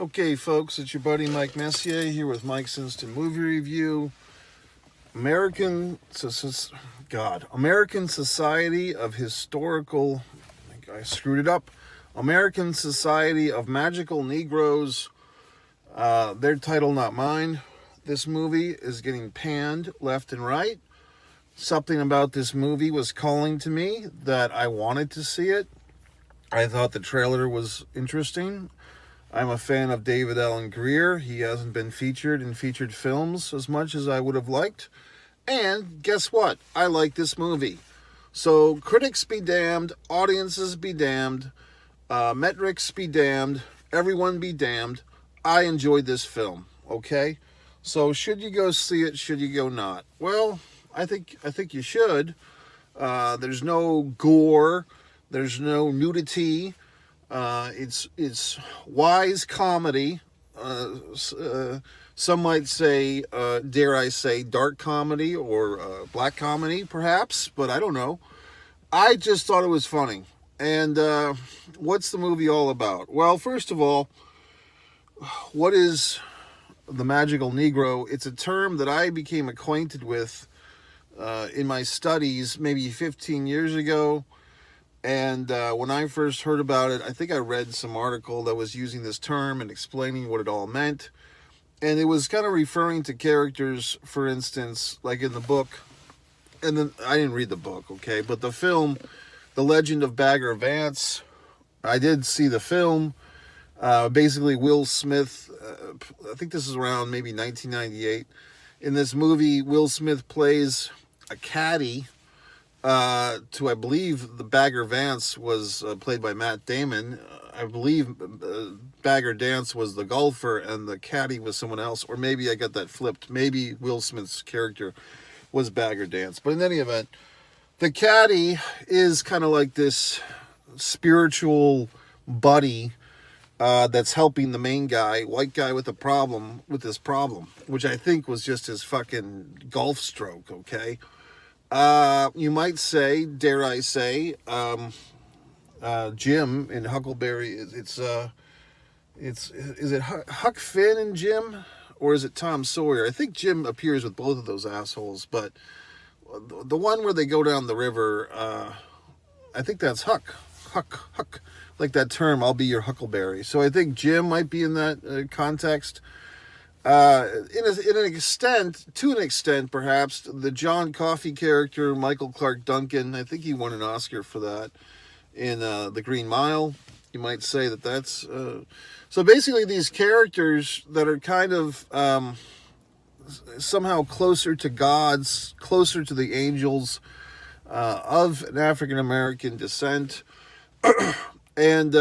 Okay, folks, it's your buddy Mike Messier here with Mike's Instant Movie Review. American Society of Historical, I think I screwed it up. American Society of Magical Negroes. Their title, not mine. This movie is getting panned left and right. Something about this movie was calling to me that I wanted to see it. I thought the trailer was interesting. I'm a fan of David Allen Greer. He hasn't been featured in featured films as much as I would have liked. And guess what? I like this movie. So critics be damned, audiences be damned, metrics be damned, everyone be damned. I enjoyed this film, okay? So should you go see it? Should you go not? Well, I think you should. There's no gore. There's no nudity. It's wise comedy. Some might say, dare I say, dark comedy or black comedy, perhaps, but I don't know. I just thought it was funny. And what's the movie all about? Well, first of all, what is the magical Negro? It's a term that I became acquainted with in my studies maybe 15 years ago. And when I first heard about it, I think I read some article that was using this term and explaining what it all meant. And it was kind of referring to characters, for instance, like in the book. And then I didn't read the book, okay? But the film, The Legend of Bagger Vance, I did see the film. Basically, Will Smith, I think this is around maybe 1998. In this movie, Will Smith plays a caddy to, I believe, the Bagger Vance was played by Matt Damon. I believe Bagger Dance was the golfer and the caddy was someone else. Or maybe I got that flipped. Maybe Will Smith's character was Bagger Dance. But in any event, the caddy is kind of like this spiritual buddy that's helping the main guy, white guy with this problem, which I think was just his fucking golf stroke, okay? You might say, dare I say, Jim in Huckleberry. Is it Huck Finn and Jim, or is it Tom Sawyer? I think Jim appears with both of those assholes, but the one where they go down the river, I think that's Huck, like that term. I'll be your Huckleberry. So I think Jim might be in that context. To an extent, perhaps, the John Coffey character, Michael Clark Duncan, I think he won an Oscar for that in The Green Mile. You might say that's... So basically these characters that are kind of somehow closer to gods, closer to the angels of an African-American descent, and...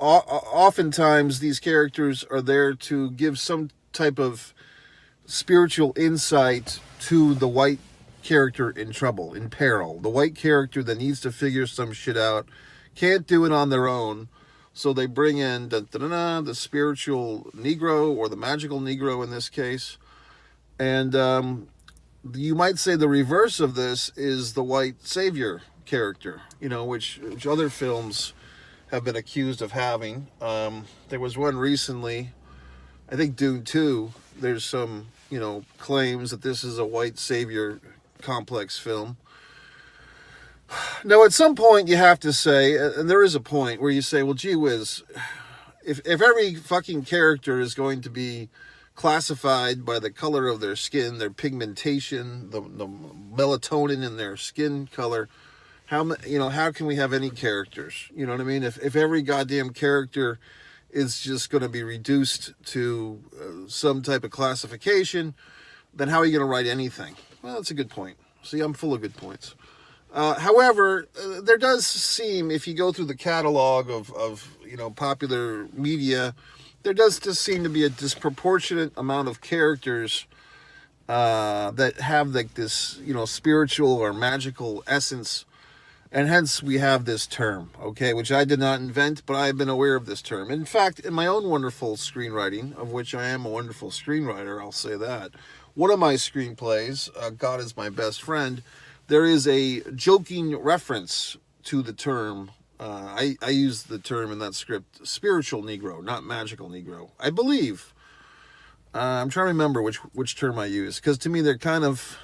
oftentimes these characters are there to give some type of spiritual insight to the white character in trouble, in peril. The white character that needs to figure some shit out, can't do it on their own, so they bring in the spiritual Negro, or the magical Negro in this case. And you might say the reverse of this is the white savior character, which other films have been accused of having. There was one recently, I think Dune 2, there's some, claims that this is a white savior complex film. Now, at some point you have to say, and there is a point where you say, well, gee whiz, if every fucking character is going to be classified by the color of their skin, their pigmentation, the melatonin in their skin color, how can we have any characters? You know what I mean? If every goddamn character is just going to be reduced to some type of classification, then how are you going to write anything? Well, that's a good point. See, I'm full of good points. However, there does seem, if you go through the catalog of popular media, there does just seem to be a disproportionate amount of characters that have like this, spiritual or magical essence. And hence we have this term, okay, which I did not invent, but I have been aware of this term. In fact, in my own wonderful screenwriting, of which I am a wonderful screenwriter, I'll say that, one of my screenplays, God is My Best Friend, there is a joking reference to the term I use the term in that script spiritual Negro, not magical Negro. I believe. I'm trying to remember which term I use, because to me they're kind of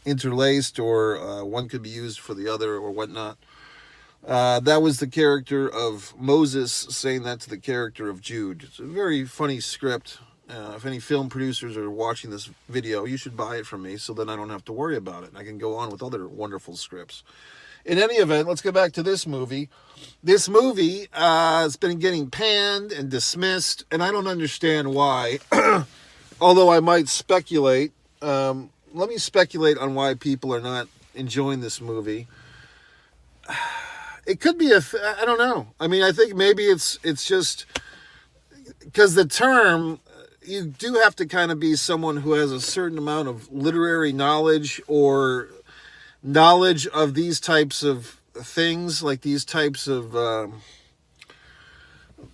interlaced, or one could be used for the other, or whatnot. That was the character of Moses saying that to the character of Jude. It's a very funny script. If any film producers are watching this video, you should buy it from me, so then I don't have to worry about it. And I can go on with other wonderful scripts. In any event, let's go back to this movie. This movie has been getting panned and dismissed, and I don't understand why. Although I might speculate. Let me speculate on why people are not enjoying this movie. It could be I don't know. I mean, I think maybe it's just because the term, you do have to kind of be someone who has a certain amount of literary knowledge, or knowledge of these types of things, like these types of,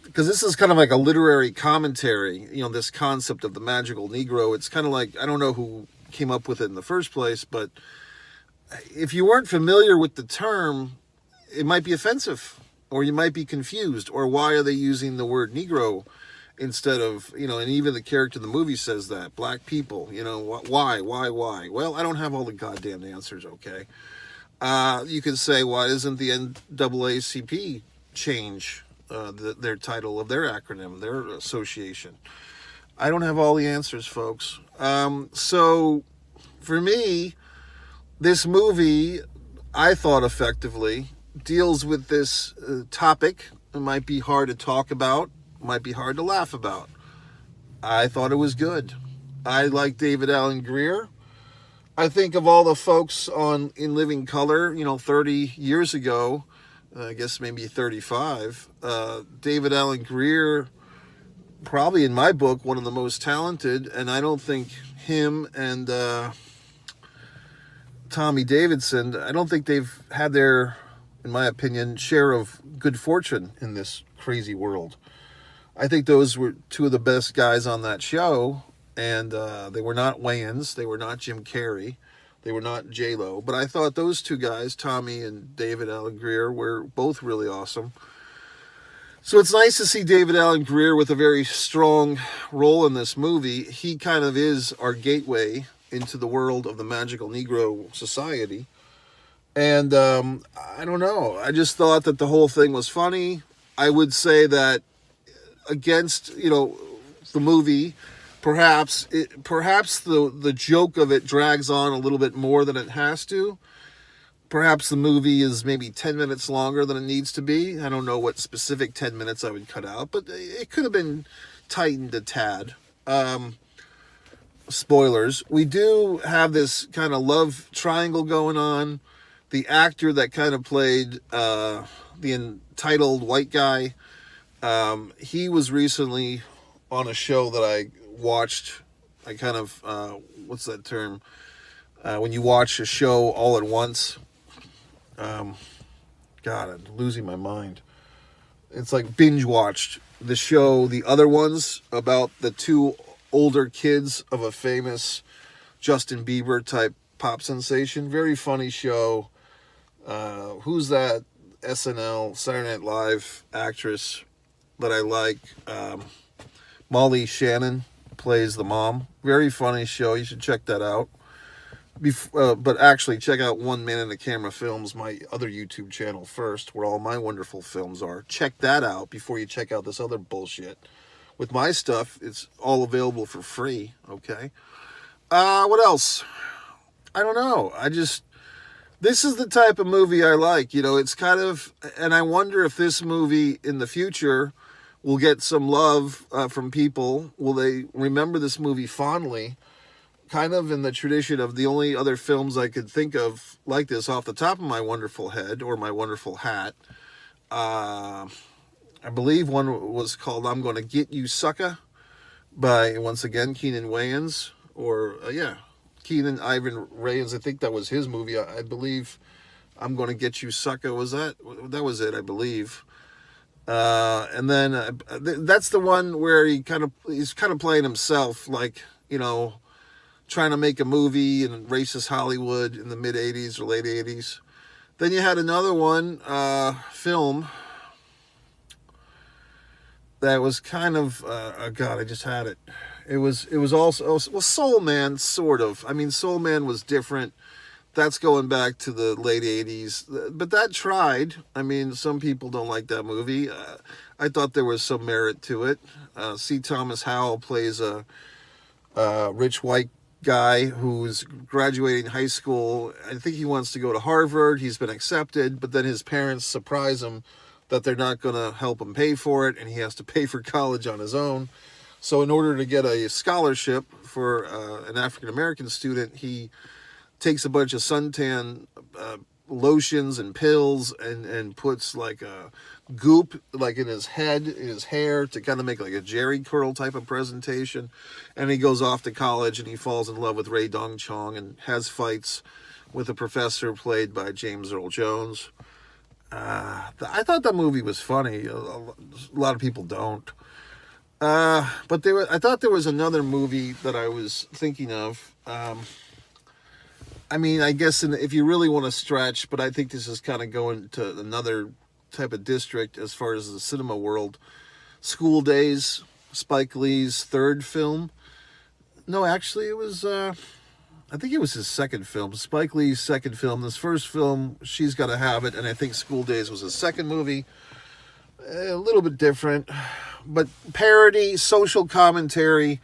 because this is kind of like a literary commentary, this concept of the magical Negro. It's kind of like, I don't know who came up with it in the first place, but if you weren't familiar with the term, it might be offensive, or you might be confused, or why are they using the word Negro instead of, and even the character in the movie says that, black people, why? Well, I don't have all the goddamn answers, okay? You could say, why isn't the NAACP change their title of their acronym, their association? I don't have all the answers, folks. So, for me, this movie, I thought effectively deals with this topic. It might be hard to talk about, might be hard to laugh about. I thought it was good. I like David Alan Grier. I think of all the folks in Living Color, 30 years ago, I guess maybe 35, David Alan Grier, probably in my book, one of the most talented, and I don't think him and Tommy Davidson, I don't think they've had their, in my opinion, share of good fortune in this crazy world. I think those were two of the best guys on that show, and they were not Wayans, they were not Jim Carrey, they were not J-Lo, but I thought those two guys, Tommy and David Alan Grier, were both really awesome. So it's nice to see David Alan Grier with a very strong role in this movie. He kind of is our gateway into the world of the magical Negro society. And I don't know. I just thought that the whole thing was funny. I would say that against, the movie, perhaps the joke of it drags on a little bit more than it has to. Perhaps the movie is maybe 10 minutes longer than it needs to be. I don't know what specific 10 minutes I would cut out, but it could have been tightened a tad. Spoilers. We do have this kind of love triangle going on. The actor that kind of played the entitled white guy, he was recently on a show that I watched. I kind of, what's that term? When you watch a show all at once. God, I'm losing my mind. It's like binge watched the show, The Other Ones, about the two older kids of a famous Justin Bieber type pop sensation. Very funny show. Who's that SNL, Saturday Night Live actress that I like? Molly Shannon plays the mom. Very funny show. You should check that out. But actually, check out One Man in the Camera Films, my other YouTube channel first, where all my wonderful films are. Check that out before you check out this other bullshit. With my stuff, it's all available for free, okay? What else? I don't know. This is the type of movie I like. It's kind of, and I wonder if this movie in the future will get some love from people. Will they remember this movie fondly? Kind of in the tradition of the only other films I could think of like this off the top of my wonderful head, or my wonderful hat. I believe one was called I'm Gonna Get You Sucker, by, once again, Keenan Wayans. Keenan Ivan Wayans. I think that was his movie. I believe I'm Gonna Get You Sucker. That was it, I believe. And then that's the one where he's kind of playing himself, like, trying to make a movie in racist Hollywood in the mid 80s or late 80s. Then you had another one, film, that was kind of, oh God, I just had it. It was also, well, Soul Man, sort of. I mean, Soul Man was different. That's going back to the late 80s. But that tried. I mean, some people don't like that movie. I thought there was some merit to it. C. Thomas Howell plays a rich white guy who's graduating high school. I think he wants to go to Harvard. He's been accepted, but then his parents surprise him that they're not going to help him pay for it, and he has to pay for college on his own. So in order to get a scholarship for an African-American student, he takes a bunch of suntan lotions and pills and puts like a goop like in his head, in his hair, to kind of make like a Jerry curl type of presentation. And he goes off to college and he falls in love with Ray Dong Chong and has fights with a professor played by James Earl Jones. I thought that movie was funny. A lot of people don't. But I thought there was another movie that I was thinking of. I mean, I guess if you really want to stretch, but I think this is kind of going to another type of district as far as the cinema world. School Days, Spike Lee's third film. No, actually, it was, I think it was his second film. Spike Lee's second film. This first film, She's Gotta Have It, and I think School Days was his second movie. A little bit different, but parody, social commentary,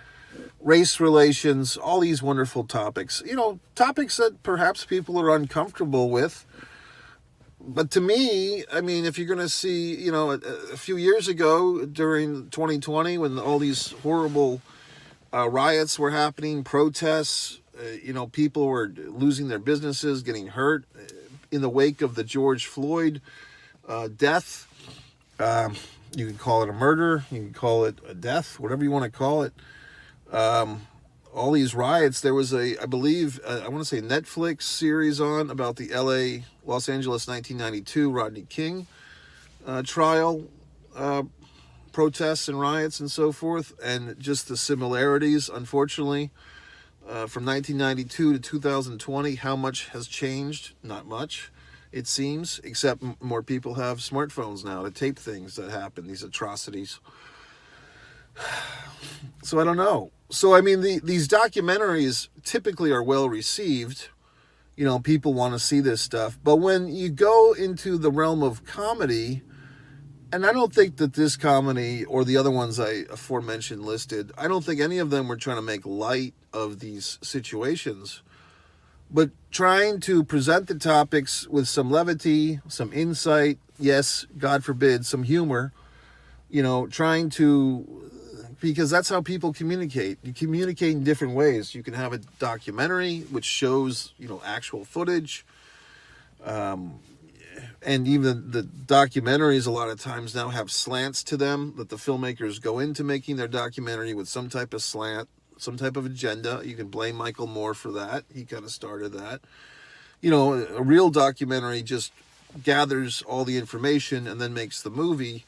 race relations, all these wonderful topics. You know, topics that perhaps people are uncomfortable with. But to me, I mean, if you're going to see, you know, a few years ago during 2020 when all these horrible riots were happening, protests, you know, people were losing their businesses, getting hurt in the wake of the George Floyd death. You can call it a murder, you can call it a death, whatever you want to call it. All these riots, there was I believe, I want to say Netflix series on about the Los Angeles 1992 Rodney King trial, protests and riots and so forth, and just the similarities, unfortunately, from 1992 to 2020, how much has changed? Not much, it seems, except more people have smartphones now to tape things that happen, these atrocities. So I don't know. So I mean, these documentaries typically are well received. You know, people want to see this stuff. But when you go into the realm of comedy, and I don't think that this comedy or the other ones I aforementioned listed, I don't think any of them were trying to make light of these situations, but trying to present the topics with some levity, some insight, yes, God forbid, some humor, you know, trying to, because that's how people communicate. You communicate in different ways. You can have a documentary which shows, you know, actual footage. And even the documentaries a lot of times now have slants to them that the filmmakers go into making their documentary with some type of slant, some type of agenda. You can blame Michael Moore for that. He kind of started that. You know, a real documentary just gathers all the information and then makes the movie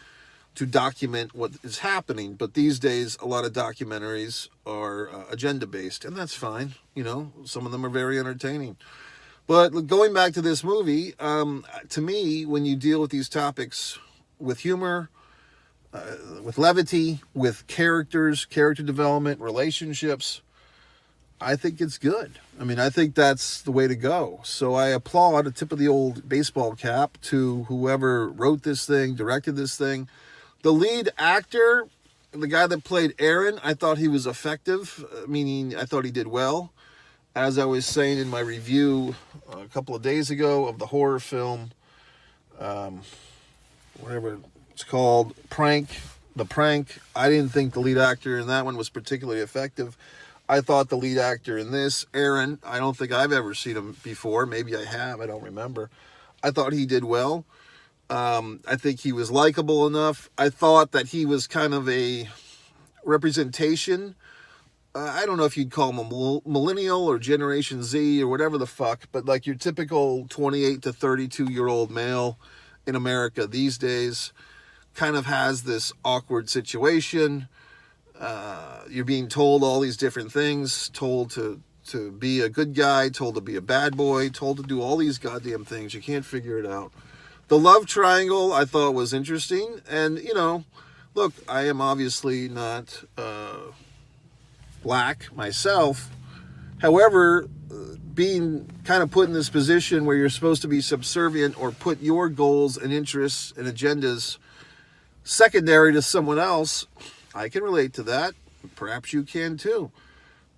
to document what is happening. But these days, a lot of documentaries are agenda-based, and that's fine. You know, some of them are very entertaining. But going back to this movie, to me, when you deal with these topics with humor, with levity, with characters, character development, relationships, I think it's good. I mean, I think that's the way to go. So I applaud a tip of the old baseball cap to whoever wrote this thing, directed this thing. The lead actor, the guy that played Aaron, I thought he was effective, meaning I thought he did well. As I was saying in my review a couple of days ago of the horror film, whatever it's called, The Prank, I didn't think the lead actor in that one was particularly effective. I thought the lead actor in this, Aaron, I don't think I've ever seen him before. Maybe I have, I don't remember. I thought he did well. I think he was likable enough. I thought that he was kind of a representation. I don't know if you'd call him a millennial or Generation Z or whatever the fuck, but like your typical 28 to 32-year-old male in America these days kind of has this awkward situation. You're being told all these different things, told to to be a good guy, told to be a bad boy, told to do all these goddamn things. You can't figure it out. The love triangle I thought was interesting. And, look, I am obviously not black myself. However, being kind of put in this position where you're supposed to be subservient or put your goals and interests and agendas secondary to someone else, I can relate to that. Perhaps you can too.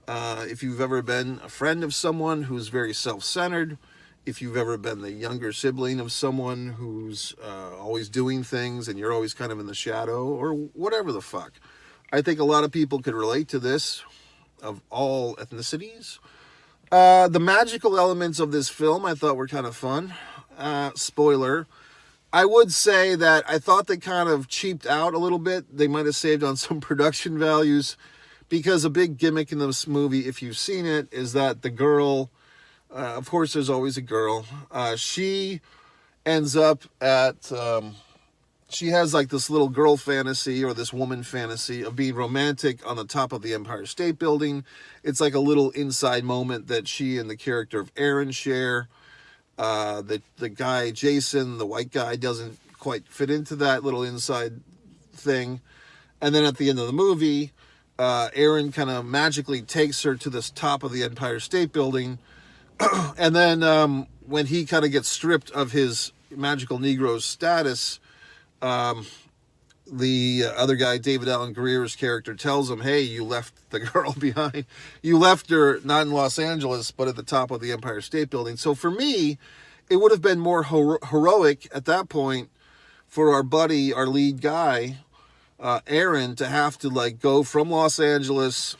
If you've ever been a friend of someone who's very self-centered, if you've ever been the younger sibling of someone who's always doing things and you're always kind of in the shadow, or whatever the fuck. I think a lot of people could relate to this, of all ethnicities. The magical elements of this film I thought were kind of fun. Spoiler. I would say that I thought they kind of cheaped out a little bit. They might have saved on some production values, because a big gimmick in this movie, if you've seen it, is that the girl, of course there's always a girl, she ends up at, she has like this little girl fantasy, or this woman fantasy, of being romantic on the top of the Empire State Building. It's like a little inside moment that she and the character of Aaron share. The guy, Jason, the white guy, doesn't quite fit into that little inside thing. And then at the end of the movie, Aaron kind of magically takes her to this top of the Empire State Building. And then when he kind of gets stripped of his magical Negroes status, the other guy, David Allen Greer's character, tells him, hey, you left the girl behind. You left her not in Los Angeles, but at the top of the Empire State Building. So for me, it would have been more heroic at that point for our buddy, our lead guy, Aaron, to have to like go from Los Angeles,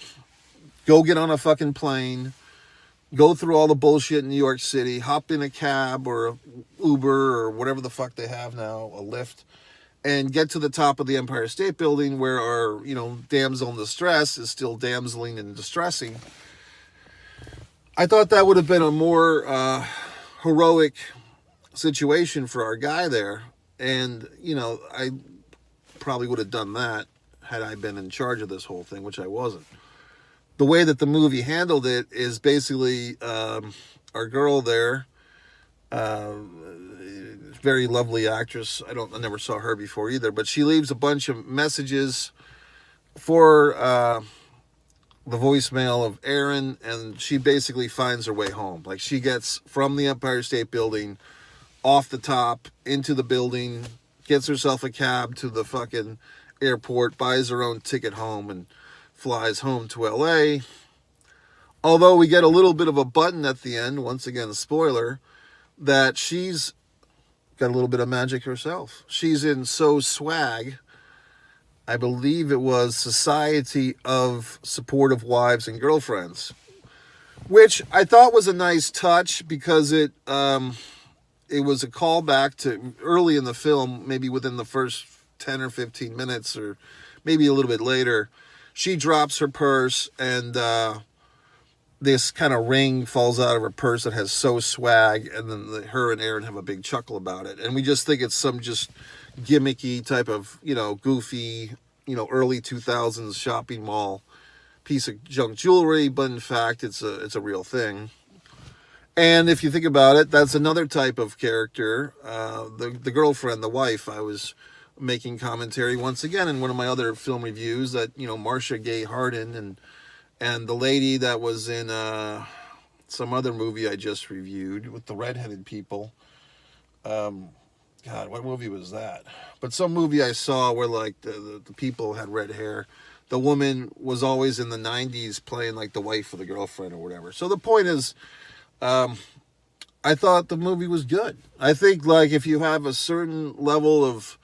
go get on a fucking plane, go through all the bullshit in New York City, hop in a cab or a Uber or whatever the fuck they have now, a Lyft, and get to the top of the Empire State Building, where our, damsel in distress is still damseling and distressing. I thought that would have been a more heroic situation for our guy there. And, I probably would have done that had I been in charge of this whole thing, which I wasn't. The way that the movie handled it is basically our girl there, very lovely actress. I never saw her before either, but she leaves a bunch of messages for the voicemail of Aaron, and she basically finds her way home. Like, she gets from the Empire State Building off the top into the building, gets herself a cab to the fucking airport, buys her own ticket home, and flies home to LA. Although we get a little bit of a button at the end, once again, spoiler, that she's got a little bit of magic herself. She's in So Swag. I believe it was Society of Supportive Wives and Girlfriends, which I thought was a nice touch, because it was a callback to early in the film, maybe within the first 10 or 15 minutes, or maybe a little bit later. She drops her purse, and this kind of ring falls out of her purse that has So Swag, and then her and Aaron have a big chuckle about it. And we just think it's some just gimmicky type of, goofy, early 2000s shopping mall piece of junk jewelry, but in fact, it's a real thing. And if you think about it, that's another type of character, the girlfriend, the wife. I was making commentary once again in one of my other film reviews that, Marcia Gay Harden and the lady that was in some other movie I just reviewed with the redheaded people. God, what movie was that? But some movie I saw where like the people had red hair. The woman was always in the 90s playing like the wife of the girlfriend or whatever. So the point is, I thought the movie was good. I think like if you have a certain level of,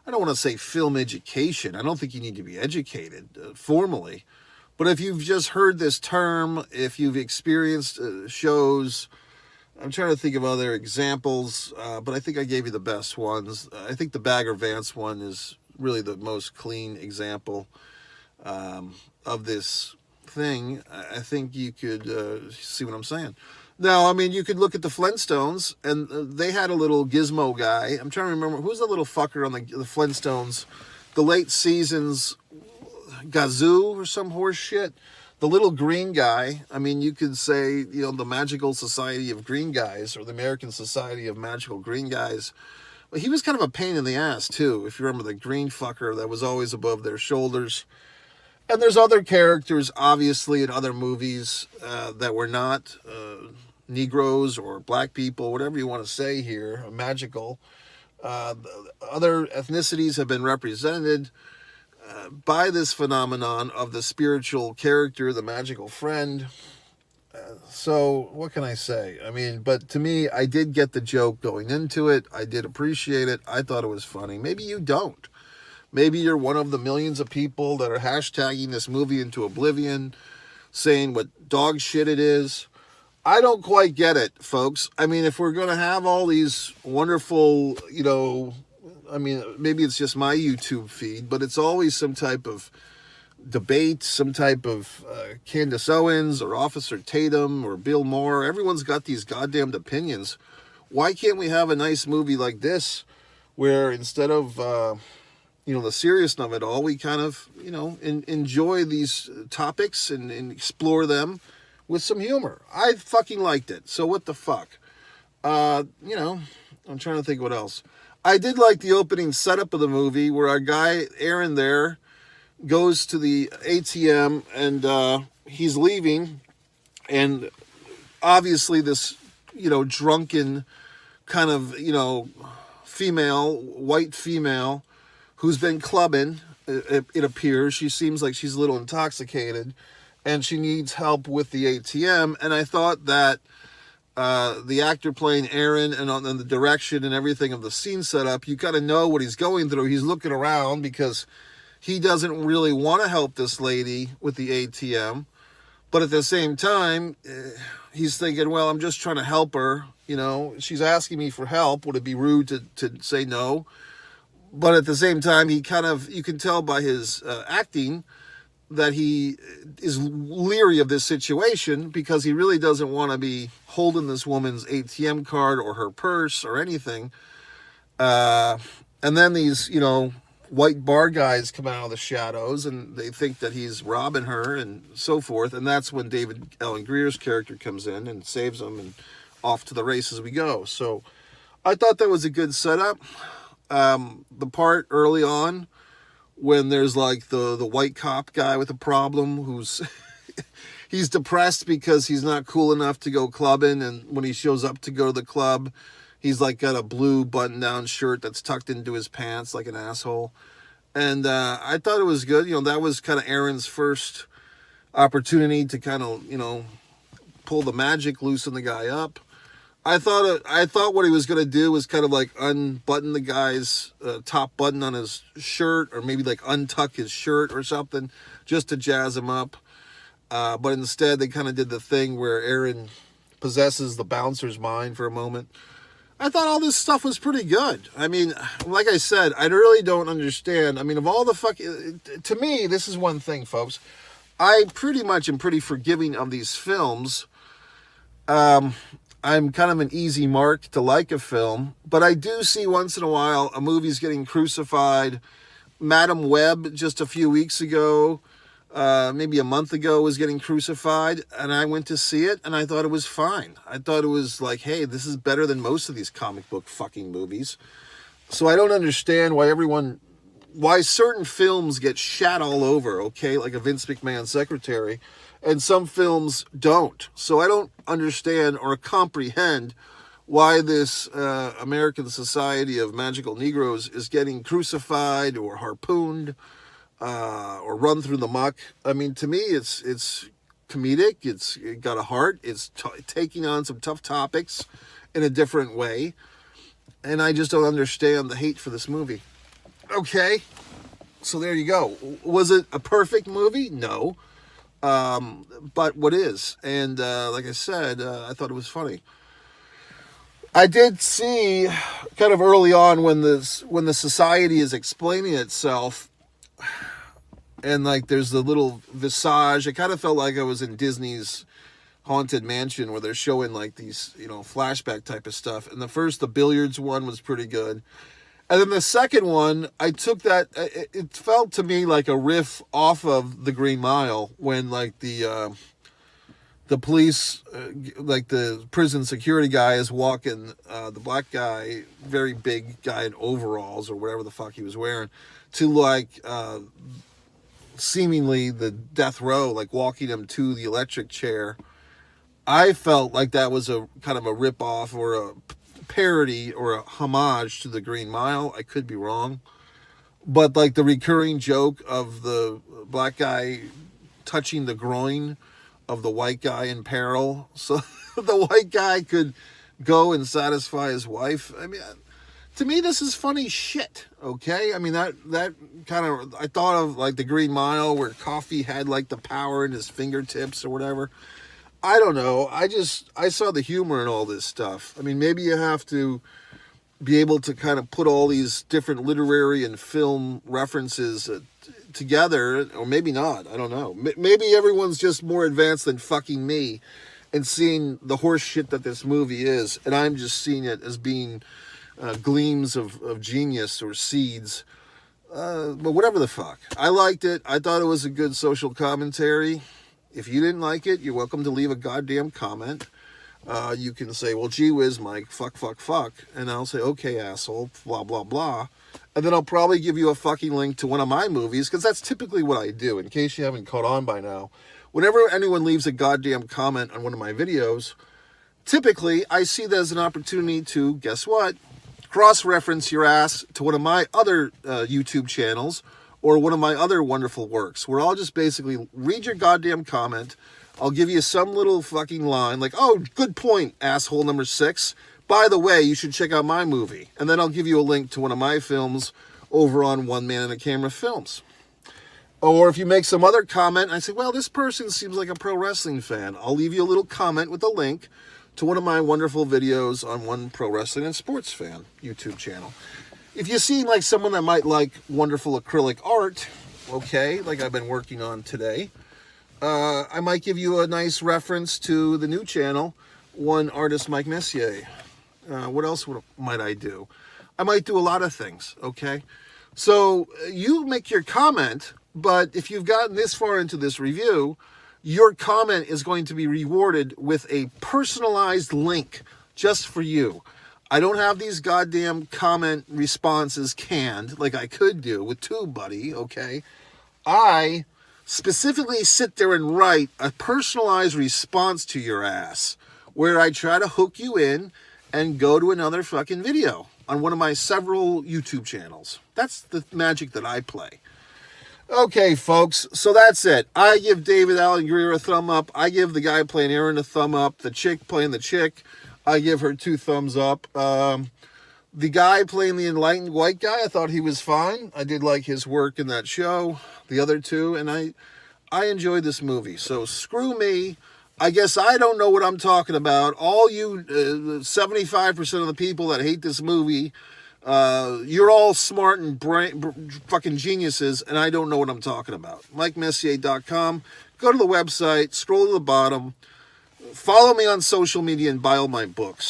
I don't want to say film education. I don't think you need to be educated formally. But if you've just heard this term, if you've experienced shows, I'm trying to think of other examples, but I think I gave you the best ones. I think the Bagger Vance one is really the most clean example of this thing. I think you could see what I'm saying. Now, I mean, you could look at the Flintstones, and they had a little gizmo guy. I'm trying to remember, who's the little fucker on the Flintstones? The late seasons, Gazoo or some horse shit. The little green guy, I mean, you could say, the Magical Society of Green Guys or the American Society of Magical Green Guys. But he was kind of a pain in the ass, too, if you remember the green fucker that was always above their shoulders. And there's other characters, obviously, in other movies that were not Negroes or black people, whatever you want to say here, magical. Other ethnicities have been represented by this phenomenon of the spiritual character, the magical friend. So what can I say? I mean, but to me, I did get the joke going into it. I did appreciate it. I thought it was funny. Maybe you don't. Maybe you're one of the millions of people that are hashtagging this movie into oblivion, saying what dog shit it is. I don't quite get it, folks. I mean, if we're going to have all these wonderful, I mean, maybe it's just my YouTube feed, but it's always some type of debate, some type of Candace Owens or Officer Tatum or Bill Maher. Everyone's got these goddamned opinions. Why can't we have a nice movie like this where instead of, the seriousness of it all, we kind of, enjoy these topics and explore them with some humor. I fucking liked it. So what the fuck? I'm trying to think what else. I did like the opening setup of the movie where our guy, Aaron there, goes to the ATM and he's leaving. And obviously this, drunken kind of, white female who's been clubbing, it appears. She seems like she's a little intoxicated. And she needs help with the ATM. And I thought that the actor playing Aaron and on the direction and everything of the scene setup, you got to know what he's going through. He's looking around because he doesn't really want to help this lady with the ATM. But at the same time, he's thinking, well, I'm just trying to help her. She's asking me for help. Would it be rude to say no? But at the same time, you can tell by his acting that he is leery of this situation because he really doesn't want to be holding this woman's ATM card or her purse or anything. And then these, white bar guys come out of the shadows and they think that he's robbing her and so forth. And that's when David Allen Greer's character comes in and saves them and off to the races we go. So I thought that was a good setup. The part early on when there's like the white cop guy with a problem who's he's depressed because he's not cool enough to go clubbing, and when he shows up to go to the club, he's like got a blue button-down shirt that's tucked into his pants like an asshole. And I thought it was good. That was kind of Aaron's first opportunity to kind of, pull the magic, loosen the guy up. I thought what he was going to do was kind of like unbutton the guy's top button on his shirt, or maybe like untuck his shirt or something just to jazz him up. But instead they kind of did the thing where Aaron possesses the bouncer's mind for a moment. I thought all this stuff was pretty good. I mean, like I said, I really don't understand. I mean, of all the to me, this is one thing, folks. I pretty much am pretty forgiving of these films. I'm kind of an easy mark to like a film, but I do see once in a while a movie's getting crucified. Madam Web just a few weeks ago, maybe a month ago, was getting crucified, and I went to see it, and I thought it was fine. I thought it was like, hey, this is better than most of these comic book fucking movies. So I don't understand why certain films get shat all over, okay, like a Vince McMahon secretary, and some films don't. So I don't understand or comprehend why this American Society of Magical Negroes is getting crucified or harpooned or run through the muck. I mean, to me, it's comedic. It got a heart. It's taking on some tough topics in a different way. And I just don't understand the hate for this movie. Okay, so there you go. Was it a perfect movie? No. But what is? And like I said, I thought it was funny. I did see kind of early on when the society is explaining itself, and like there's the little visage. It kind of felt like I was in Disney's Haunted Mansion where they're showing like these, flashback type of stuff. And the billiards one was pretty good. And then the second one, I took that. It felt to me like a riff off of The Green Mile when like the police, like the prison security guy is walking the black guy, very big guy in overalls or whatever the fuck he was wearing, to like seemingly the death row, like walking him to the electric chair. I felt like that was a kind of a rip-off or a parody or a homage to The Green Mile. I could be wrong. But like the recurring joke of the black guy touching the groin of the white guy in peril, so the white guy could go and satisfy his wife. I mean, to me, this is funny shit, okay? I mean, that kind of, I thought of like The Green Mile where Coffee had like the power in his fingertips or whatever. I don't know. I saw the humor in all this stuff. I mean, maybe you have to be able to kind of put all these different literary and film references together, or maybe not. I don't know. Maybe everyone's just more advanced than fucking me and seeing the horse shit that this movie is, and I'm just seeing it as being gleams of genius or seeds. But whatever the fuck. I liked it. I thought it was a good social commentary. If you didn't like it, you're welcome to leave a goddamn comment. You can say, well, gee whiz, Mike, fuck. And I'll say, okay, asshole, blah, blah, blah. And then I'll probably give you a fucking link to one of my movies, because that's typically what I do, in case you haven't caught on by now. Whenever anyone leaves a goddamn comment on one of my videos, typically I see that as an opportunity to, guess what, cross-reference your ass to one of my other YouTube channels or one of my other wonderful works, where I'll just basically read your goddamn comment. I'll give you some little fucking line like, oh, good point, asshole number 6. By the way, you should check out my movie. And then I'll give you a link to one of my films over on One Man and a Camera Films. Or if you make some other comment, I say, well, this person seems like a pro wrestling fan. I'll leave you a little comment with a link to one of my wonderful videos on One Pro Wrestling and Sports Fan YouTube channel. If you seem like someone that might like wonderful acrylic art, okay, like I've been working on today, I might give you a nice reference to the new channel, One Artist Mike Messier. What else might I do? I might do a lot of things, okay? So you make your comment, but if you've gotten this far into this review, your comment is going to be rewarded with a personalized link just for you. I don't have these goddamn comment responses canned like I could do with TubeBuddy, okay? I specifically sit there and write a personalized response to your ass where I try to hook you in and go to another fucking video on one of my several YouTube channels. That's the magic that I play. Okay, folks, so that's it. I give David Allen Greer a thumb up. I give the guy playing Aaron a thumb up. The chick playing the chick, I give her 2 thumbs up. The guy playing the enlightened white guy, I thought he was fine. I did like his work in that show. The other two, and I enjoyed this movie. So screw me. I guess I don't know what I'm talking about. All you 75% of the people that hate this movie, you're all smart and fucking geniuses, and I don't know what I'm talking about. MikeMessier.com. Go to the website, scroll to the bottom, follow me on social media, and buy all my books.